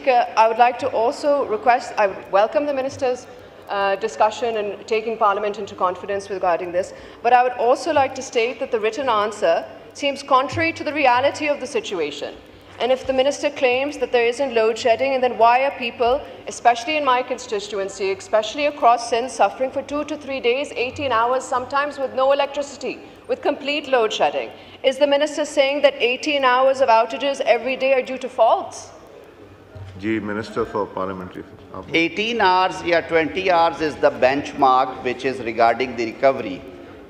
Speaker, I would like to also request, I would welcome the Minister's discussion and taking Parliament into confidence regarding this, but I would also like to state that the written answer seems contrary to the reality of the situation. And if the Minister claims that there isn't load shedding, then why are people, especially in my constituency, especially across Sindh, suffering for 2 to 3 days, 18 hours, sometimes with no electricity, with complete load shedding? Is the Minister saying that 18 hours of outages every day are due to faults? Minister for Parliamentary Affairs. 18 hours or 20 hours is the benchmark which is regarding the recovery.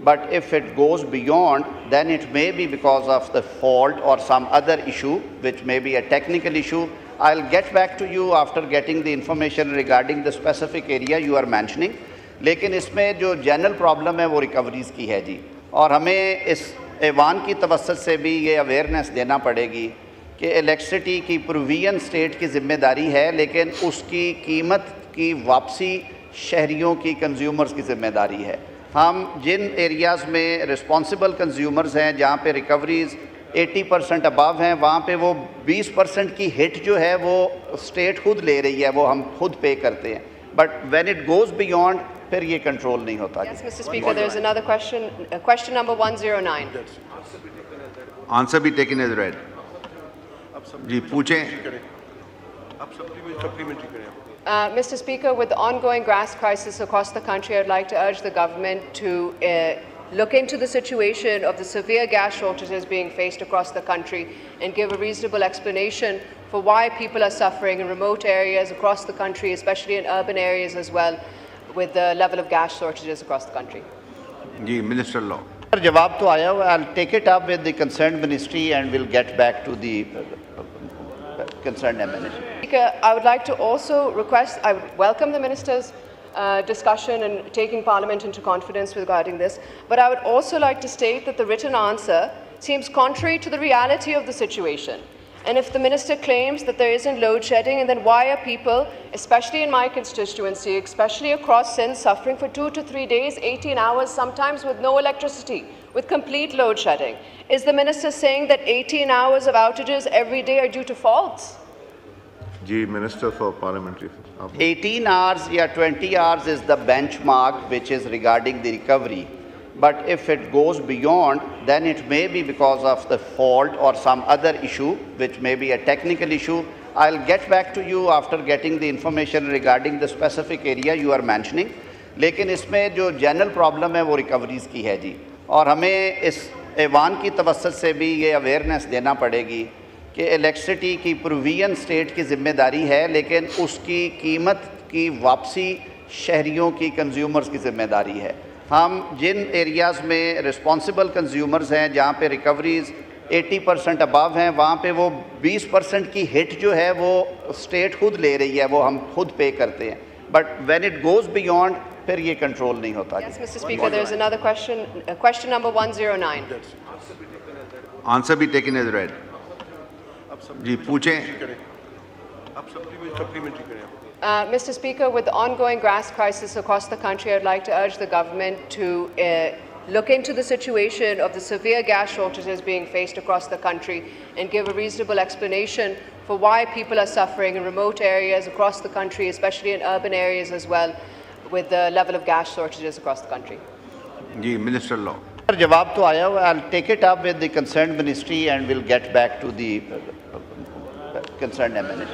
But if it goes beyond, then it may be because of the fault or some other issue, which may be a technical issue. I'll get back to you after getting the information regarding the specific area you are mentioning. लेकिन इसमें जो general problem है वो रिकवरीज़ की है जी, और हमें इस ऐवान की तवस्सुत से भी ये अवेयरनेस देना पड़ेगी कि इलेक्ट्रिसिटी की प्रोविजन स्टेट की ज़िम्मेदारी है, लेकिन उसकी कीमत की वापसी शहरियों की, कंज्यूमर्स की ज़िम्मेदारी है। हम जिन एरियाज़ में रिस्पॉन्सिबल कंज्यूमर्स हैं, जहाँ पे रिकवरीज़ 80% अबव हैं, वहाँ पे वो 20% की हिट जो है वो स्टेट खुद ले रही है, वो हम खुद पे करते हैं। But when it goes beyond, फिर ये कंट्रोल नहीं होता। Yes, Mr. Speaker, there is another question, question number 109. Answer be taken as read. जी पूछें। Mr. Speaker, with the ongoing gas crisis across the country, I would like to urge the government to look into the situation of the severe gas shortages being faced across the country and give a reasonable explanation for why people are suffering in remote areas across the country, especially in urban areas as well, with the level of gas shortages across the country. Minister Law. जवाब तो आया हुआ, I'll take it up with the concerned ministry and we'll get back to the concerned MNA. Speaker, I would like to also request, I would welcome the Minister's discussion and taking Parliament into confidence regarding this, but I would also like to state that the written answer seems contrary to the reality of the situation. And if the Minister claims that there isn't load shedding, then why are people, especially in my constituency, especially across Sindh, suffering for 2 to 3 days, 18 hours, sometimes with no electricity, with complete load shedding? Is the Minister saying that 18 hours of outages every day are due to faults? Minister for Parliamentary Affairs. 18 hours or 20 hours is the benchmark which is regarding the recovery. But if it goes beyond, then it may be because of the fault or some other issue, which may be a technical issue. I'll get back to you after getting the information regarding the specific area you are mentioning. लेकिन इसमें जो general problem है वो रिकवरीज़ की है जी, और हमें इस ऐवान की तवस्सुत से भी ये अवेयरनेस देना पड़ेगी कि इलेक्ट्रिसिटी की प्रोविजन स्टेट की ज़िम्मेदारी है, लेकिन उसकी कीमत की वापसी शहरियों की, कंज्यूमर्स की ज़िम्मेदारी है। हम जिन एरियाज़ में रिस्पॉन्सिबल कंज्यूमर्स हैं, जहाँ पे रिकवरीज़ 80% अबव हैं, वहाँ पे वो 20% की हिट जो है वो स्टेट खुद ले रही है, वो हम खुद पे करते हैं। But when it goes beyond, फिर ये कंट्रोल नहीं होता। Yes, Mr. Speaker, there is another question, question number 109. Answer be taken as read. जी पूछें। Mr. Speaker, with the ongoing gas crisis across the country, I would like to urge the government to look into the situation of the severe gas shortages being faced across the country and give a reasonable explanation for why people are suffering in remote areas across the country, especially in urban areas as well, with the level of gas shortages across the country. Minister Law. जवाब तो आया हुआ, I'll take it up with the concerned ministry and we'll get back to the concerned MNA.